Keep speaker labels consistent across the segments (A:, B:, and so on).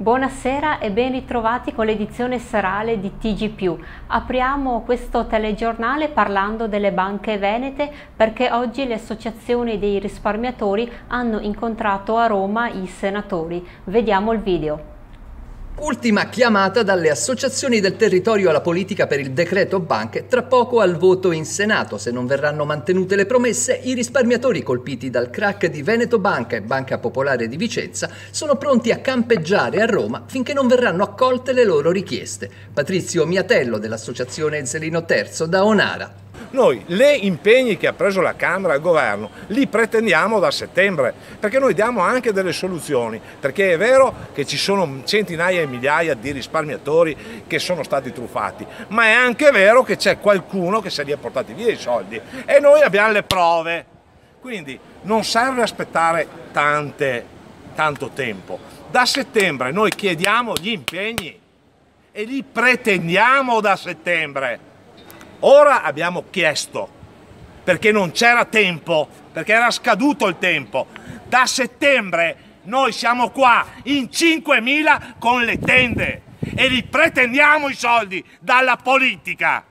A: Buonasera e ben ritrovati con l'edizione serale di TG+. Apriamo questo telegiornale parlando delle banche venete perché oggi le associazioni dei risparmiatori hanno incontrato a Roma i senatori. Vediamo il video.
B: Ultima chiamata dalle associazioni del territorio alla politica per il decreto banche, tra poco al voto in Senato. Se non verranno mantenute le promesse, i risparmiatori colpiti dal crack di Veneto Banca e Banca Popolare di Vicenza sono pronti a campeggiare a Roma finché non verranno accolte le loro richieste. Patrizio Miatello dell'associazione Zelino Terzo da Onara.
C: Noi gli impegni che ha preso la Camera e il Governo li pretendiamo da settembre, perché noi diamo anche delle soluzioni, perché è vero che ci sono centinaia e migliaia di risparmiatori che sono stati truffati, ma è anche vero che c'è qualcuno che se li ha portati via i soldi e noi abbiamo le prove, quindi non serve aspettare tanto tempo. Da settembre noi chiediamo gli impegni e li pretendiamo da settembre. Ora abbiamo chiesto, perché non c'era tempo, perché era scaduto il tempo. Da settembre noi siamo qua in 5.000 con le tende e li pretendiamo i soldi dalla politica.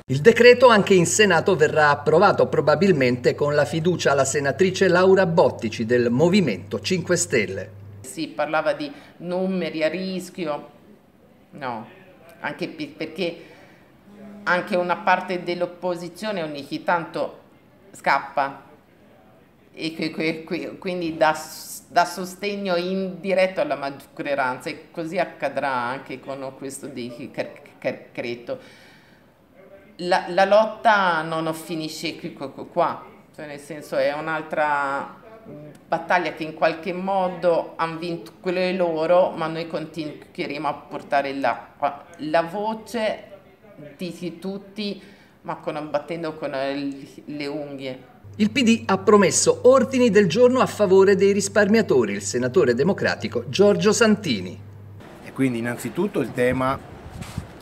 B: Il decreto anche in Senato verrà approvato probabilmente con la fiducia alla senatrice Laura Bottici del Movimento 5 Stelle.
D: Si parlava di numeri a rischio, no, anche perché anche una parte dell'opposizione ogni tanto scappa e quindi dà sostegno indiretto alla maggioranza e così accadrà anche con questo decreto. La lotta non finisce qua, cioè nel senso è un'altra battaglia che in qualche modo hanno vinto quelle loro, ma noi continueremo a portare la voce di tutti, ma battendo con le unghie.
B: Il PD ha promesso ordini del giorno a favore dei risparmiatori, il senatore democratico Giorgio Santini.
E: E quindi innanzitutto il tema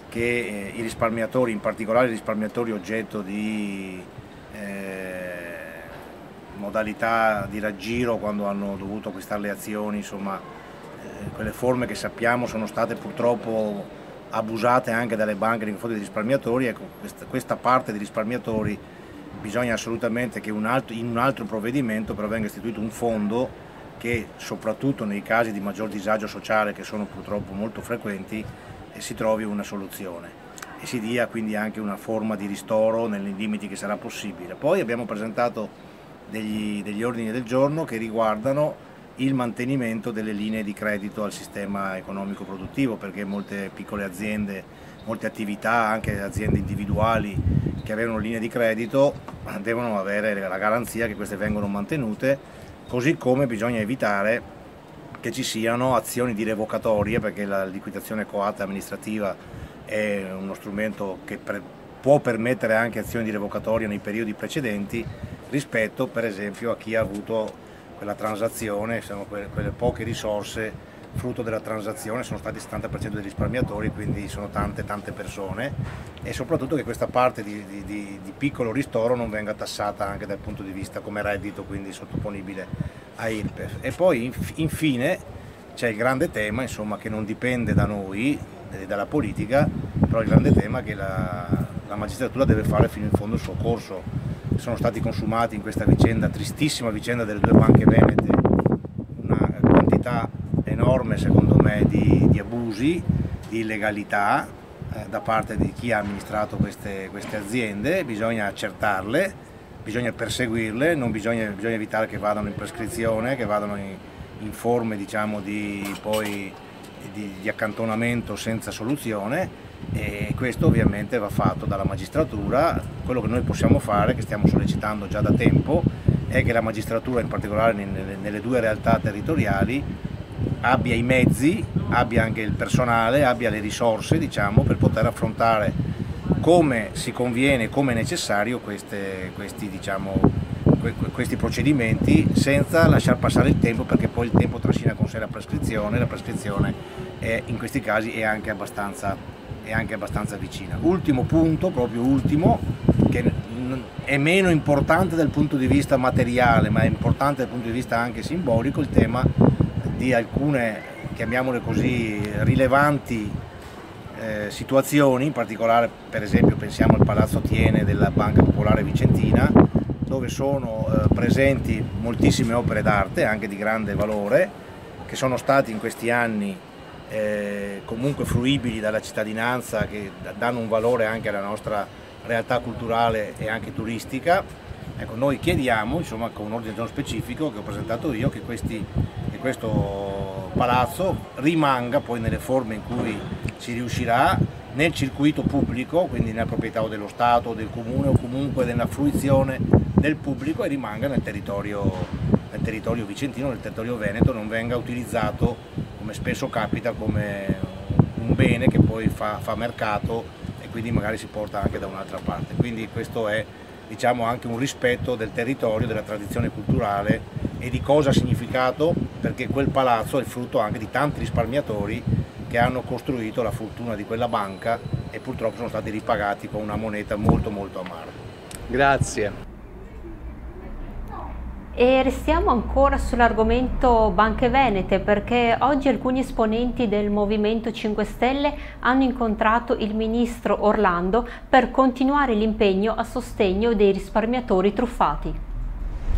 E: che i risparmiatori, in particolare i risparmiatori oggetto di modalità di raggiro quando hanno dovuto acquistare le azioni, insomma quelle forme che sappiamo sono state purtroppo abusate anche dalle banche nei confronti dei risparmiatori. Ecco, questa parte dei risparmiatori bisogna assolutamente che in un altro provvedimento però venga istituito un fondo che soprattutto nei casi di maggior disagio sociale, che sono purtroppo molto frequenti, si trovi una soluzione e si dia quindi anche una forma di ristoro nei limiti che sarà possibile. Poi abbiamo presentato degli ordini del giorno che riguardano il mantenimento delle linee di credito al sistema economico produttivo, perché molte piccole aziende, molte attività, anche aziende individuali che avevano linee di credito devono avere la garanzia che queste vengono mantenute, così come bisogna evitare che ci siano azioni di revocatorie, perché la liquidazione coatta amministrativa è uno strumento che può permettere anche azioni di revocatoria nei periodi precedenti rispetto per esempio a chi ha avuto quella transazione, sono quelle poche risorse frutto della transazione, sono stati il 70% dei risparmiatori, quindi sono tante persone, e soprattutto che questa parte di piccolo ristoro non venga tassata anche dal punto di vista come reddito, quindi sottoponibile a IRPEF. E poi infine c'è il grande tema, insomma, che non dipende da noi, dalla politica, però il grande tema è che la magistratura deve fare fino in fondo il suo corso. Sono stati consumati in questa vicenda, tristissima vicenda delle due banche venete, una quantità enorme secondo me di abusi, di illegalità da parte di chi ha amministrato queste aziende. Bisogna accertarle, bisogna perseguirle, bisogna evitare che vadano in prescrizione, che vadano in forme, diciamo, di accantonamento senza soluzione, e questo ovviamente va fatto dalla magistratura. Quello che noi possiamo fare, che stiamo sollecitando già da tempo, è che la magistratura, in particolare nelle due realtà territoriali, abbia i mezzi, abbia anche il personale, abbia le risorse, diciamo, per poter affrontare come si conviene, come è necessario questi procedimenti, senza lasciar passare il tempo, perché poi il tempo trascina con sé la prescrizione in questi casi è anche abbastanza vicina. Ultimo punto, proprio ultimo, che è meno importante dal punto di vista materiale, ma è importante dal punto di vista anche simbolico, il tema di alcune chiamiamole così, rilevanti situazioni, in particolare per esempio pensiamo al Palazzo Thiene della Banca Popolare Vicentina, dove sono presenti moltissime opere d'arte, anche di grande valore, che sono stati in questi anni comunque fruibili dalla cittadinanza, che danno un valore anche alla nostra realtà culturale e anche turistica. Ecco, noi chiediamo, insomma, con un ordine del giorno specifico che ho presentato io, che questo palazzo rimanga poi nelle forme in cui si riuscirà, nel circuito pubblico, quindi nella proprietà o dello Stato o del Comune, o comunque nella fruizione del pubblico, e rimanga nel territorio vicentino, nel territorio veneto, non venga utilizzato, come spesso capita, come un bene che poi fa mercato e quindi magari si porta anche da un'altra parte. Quindi questo è, diciamo, anche un rispetto del territorio, della tradizione culturale e di cosa ha significato, perché quel palazzo è il frutto anche di tanti risparmiatori che hanno costruito la fortuna di quella banca e purtroppo sono stati ripagati con una moneta molto molto amara.
B: Grazie.
A: E restiamo ancora sull'argomento banche venete, perché oggi alcuni esponenti del Movimento 5 Stelle hanno incontrato il ministro Orlando per continuare l'impegno a sostegno dei risparmiatori truffati.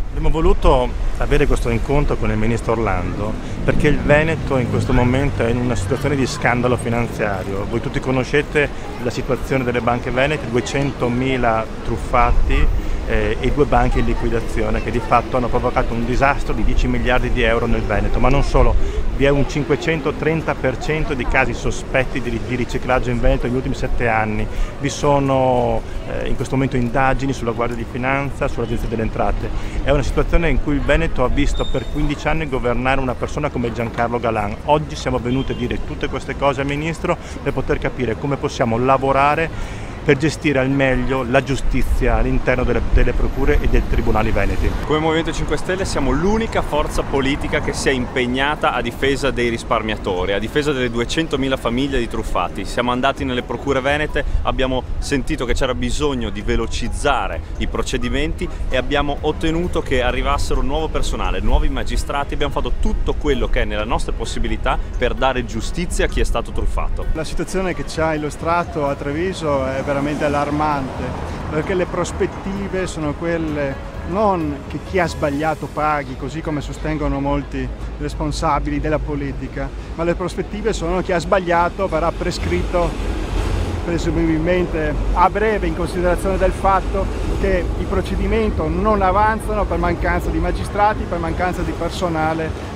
F: Abbiamo voluto avere questo incontro con il ministro Orlando perché il Veneto in questo momento è in una situazione di scandalo finanziario. Voi tutti conoscete la situazione delle banche venete, 200.000 truffati e 2 banche in liquidazione che di fatto hanno provocato un disastro di 10 miliardi di euro nel Veneto, ma non solo, vi è un 530% di casi sospetti di riciclaggio in Veneto negli ultimi 7 anni, vi sono in questo momento indagini sulla Guardia di Finanza, sull'Agenzia delle Entrate. È una situazione in cui il Veneto ha visto per 15 anni governare una persona come Giancarlo Galan. Oggi siamo venuti a dire tutte queste cose al Ministro per poter capire come possiamo lavorare per gestire al meglio la giustizia all'interno delle procure e dei tribunali veneti.
G: Come Movimento 5 Stelle siamo l'unica forza politica che si è impegnata a difesa dei risparmiatori, a difesa delle 200.000 famiglie di truffati. Siamo andati nelle procure venete, abbiamo sentito che c'era bisogno di velocizzare i procedimenti e abbiamo ottenuto che arrivassero nuovo personale, nuovi magistrati, abbiamo fatto tutto quello che è nelle nostre possibilità per dare giustizia a chi è stato truffato.
H: La situazione che ci ha illustrato a Treviso è veramente allarmante, perché le prospettive sono quelle non che chi ha sbagliato paghi, così come sostengono molti responsabili della politica, ma le prospettive sono che chi ha sbagliato verrà prescritto presumibilmente a breve, in considerazione del fatto che i procedimenti non avanzano per mancanza di magistrati, per mancanza di personale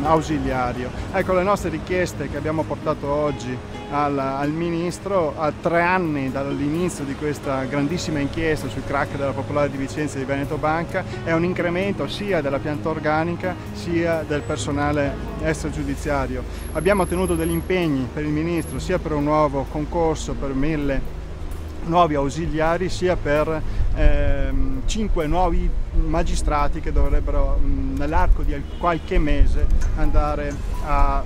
H: ausiliario. Ecco, le nostre richieste che abbiamo portato oggi al Ministro, a 3 anni dall'inizio di questa grandissima inchiesta sul crack della Popolare di Vicenza e di Veneto Banca, è un incremento sia della pianta organica sia del personale extragiudiziario. Abbiamo ottenuto degli impegni per il Ministro sia per un nuovo concorso per 1.000 nuovi ausiliari, sia per 5 nuovi magistrati che dovrebbero nell'arco di qualche mese andare a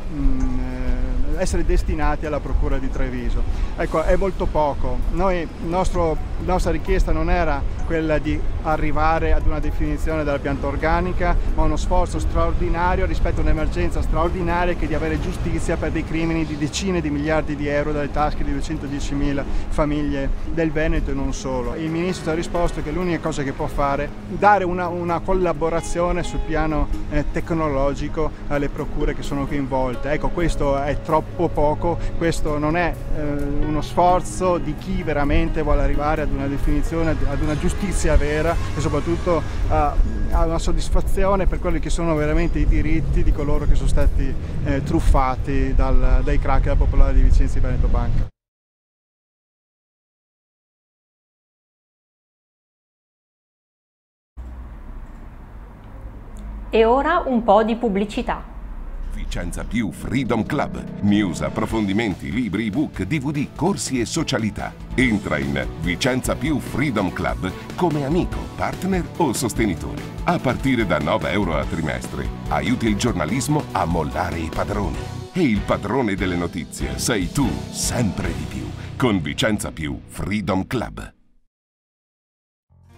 H: essere destinati alla Procura di Treviso. Ecco, è molto poco. Nostra richiesta non era quella di arrivare ad una definizione della pianta organica, ma uno sforzo straordinario rispetto a un'emergenza straordinaria, che è di avere giustizia per dei crimini di decine di miliardi di euro dalle tasche di 210.000 famiglie del Veneto e non solo. Il Ministro ci ha risposto che l'unica cosa che può fare è dare una collaborazione sul piano tecnologico alle procure che sono coinvolte. Ecco, questo è troppo poco, questo non è uno sforzo di chi veramente vuole arrivare ad una definizione, ad una giustizia vera e soprattutto a una soddisfazione per quelli che sono veramente i diritti di coloro che sono stati truffati dai crack della Popolare di Vicenza e Veneto Banca.
A: E ora un po' di pubblicità.
I: Vicenza Più Freedom Club. News, approfondimenti, libri, ebook, DVD, corsi e socialità. Entra in Vicenza Più Freedom Club come amico, partner o sostenitore. A partire da 9 euro a trimestre, aiuti il giornalismo a mollare i padroni. E il padrone delle notizie sei tu, sempre di più, con Vicenza Più Freedom Club.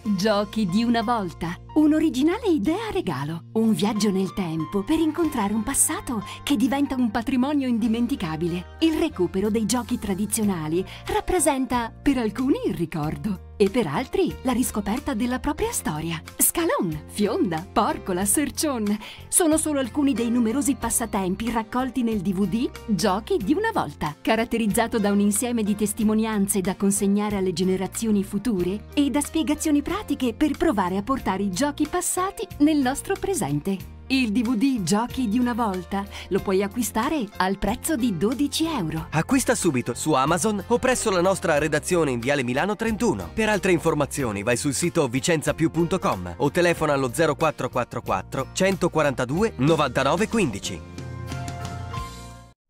J: Giochi di una volta. Un'originale idea regalo. Un viaggio nel tempo per incontrare un passato che diventa un patrimonio indimenticabile. Il recupero dei giochi tradizionali rappresenta per alcuni il ricordo e per altri la riscoperta della propria storia. Scalon, Fionda, Porcola, Sercion sono solo alcuni dei numerosi passatempi raccolti nel DVD Giochi di una volta, caratterizzato da un insieme di testimonianze da consegnare alle generazioni future e da spiegazioni pratiche per provare a portare i giochi passati nel nostro presente. Il DVD Giochi di una volta lo puoi acquistare al prezzo di 12 euro.
K: Acquista subito su Amazon o presso la nostra redazione in Viale Milano 31. Per altre informazioni vai sul sito vicenzapiù.com o telefona allo 0444 142 99 15.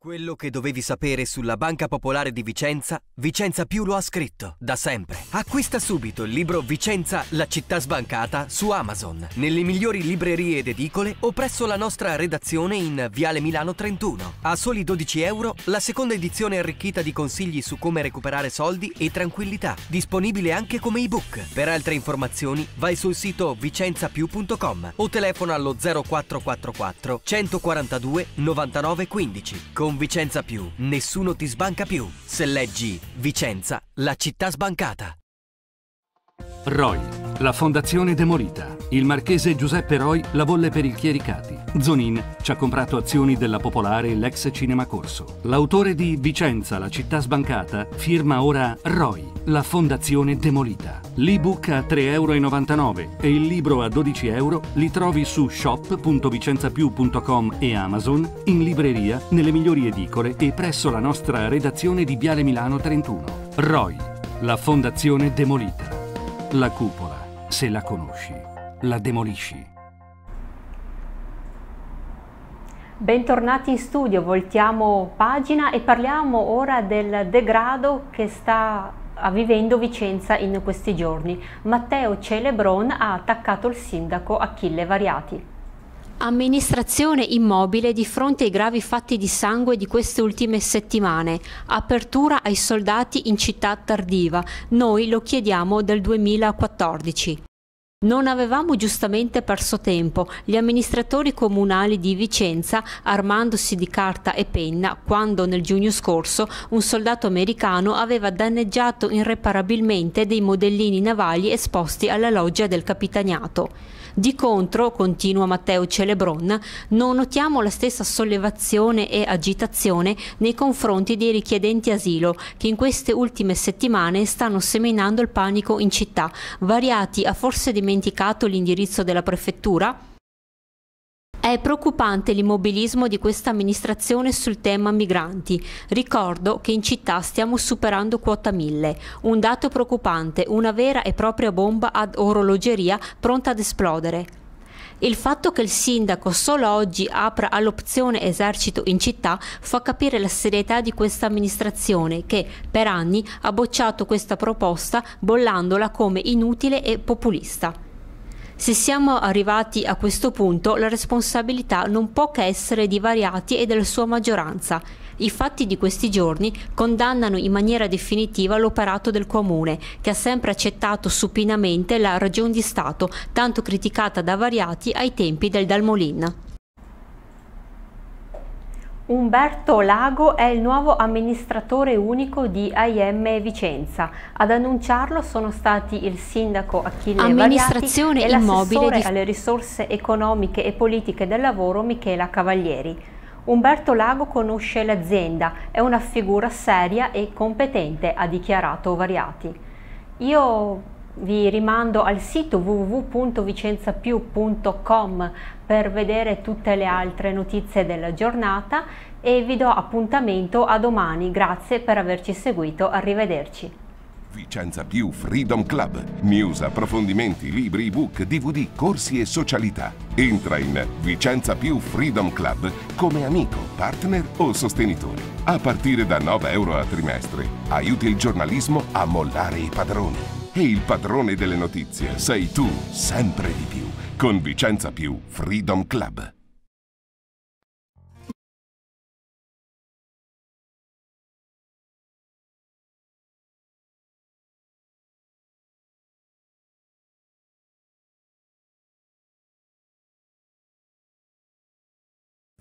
K: Quello che dovevi sapere sulla Banca Popolare di Vicenza, Vicenza Più lo ha scritto, da sempre. Acquista subito il libro Vicenza, la città sbancata su Amazon, nelle migliori librerie ed edicole o presso la nostra redazione in Viale Milano 31. A soli 12 euro, la seconda edizione arricchita di consigli su come recuperare soldi e tranquillità, disponibile anche come ebook. Per altre informazioni vai sul sito vicenzapiù.com o telefona allo 0444 142 99 15. Con Vicenza Più, nessuno ti sbanca più. Se leggi Vicenza, la città sbancata.
L: ROI, la fondazione demolita. Il marchese Giuseppe Roi la volle per il Chiericati. Zonin ci ha comprato azioni della Popolare e l'ex Cinema Corso. L'autore di Vicenza, la città sbancata, firma ora ROI, la fondazione demolita. L'ebook a 3,99 € e il libro a 12 euro li trovi su shop.vicenzapiù.com e Amazon, in libreria, nelle migliori edicole e presso la nostra redazione di Viale Milano 31. ROI, la fondazione demolita. La cupola, se la conosci, la demolisci.
A: Bentornati in studio, voltiamo pagina e parliamo ora del degrado che sta vivendo Vicenza in questi giorni. Matteo Celebron ha attaccato il sindaco Achille Variati. Amministrazione immobile di fronte ai gravi fatti di sangue di queste ultime settimane. Apertura ai soldati in città tardiva. Noi lo chiediamo dal 2014. Non avevamo giustamente perso tempo, gli amministratori comunali di Vicenza, armandosi di carta e penna, quando nel giugno scorso un soldato americano aveva danneggiato irreparabilmente dei modellini navali esposti alla loggia del capitaniato. Di contro, continua Matteo Celebron, non notiamo la stessa sollevazione e agitazione nei confronti dei richiedenti asilo che in queste ultime settimane stanno seminando il panico in città. Variati ha forse dimenticato l'indirizzo della prefettura? È preoccupante l'immobilismo di questa amministrazione sul tema migranti. Ricordo che in città stiamo superando quota 1000. Un dato preoccupante, una vera e propria bomba ad orologeria pronta ad esplodere. Il fatto che il sindaco solo oggi apra all'opzione esercito in città fa capire la serietà di questa amministrazione che per anni ha bocciato questa proposta bollandola come inutile e populista. Se siamo arrivati a questo punto, la responsabilità non può che essere di Variati e della sua maggioranza. I fatti di questi giorni condannano in maniera definitiva l'operato del Comune, che ha sempre accettato supinamente la ragion di Stato, tanto criticata da Variati ai tempi del Dalmolin. Umberto Lago è il nuovo amministratore unico di AIM Vicenza. Ad annunciarlo sono stati il sindaco Achille Variati e l'assessore alle risorse economiche e politiche del lavoro Michela Cavalieri. Umberto Lago conosce l'azienda, è una figura seria e competente, ha dichiarato Variati. Io vi rimando al sito www.vicenzapiù.com per vedere tutte le altre notizie della giornata e vi do appuntamento a domani. Grazie per averci seguito, arrivederci.
I: Vicenza Più Freedom Club. News, approfondimenti, libri, ebook, DVD, corsi e socialità. Entra in Vicenza Più Freedom Club come amico, partner o sostenitore. A partire da 9 euro a trimestre, aiuti il giornalismo a mollare i padroni. E il padrone delle notizie sei tu, sempre di più, con Vicenza Più Freedom Club.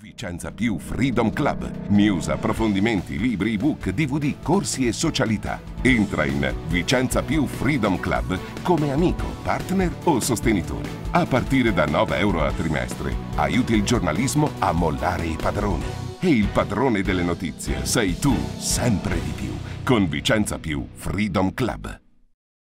I: Vicenza Più Freedom Club. News, approfondimenti, libri, ebook, DVD, corsi e socialità. Entra in Vicenza Più Freedom Club come amico, partner o sostenitore. A partire da 9 euro a trimestre, aiuti il giornalismo a mollare i padroni. E il padrone delle notizie sei tu, sempre di più, con Vicenza Più Freedom Club.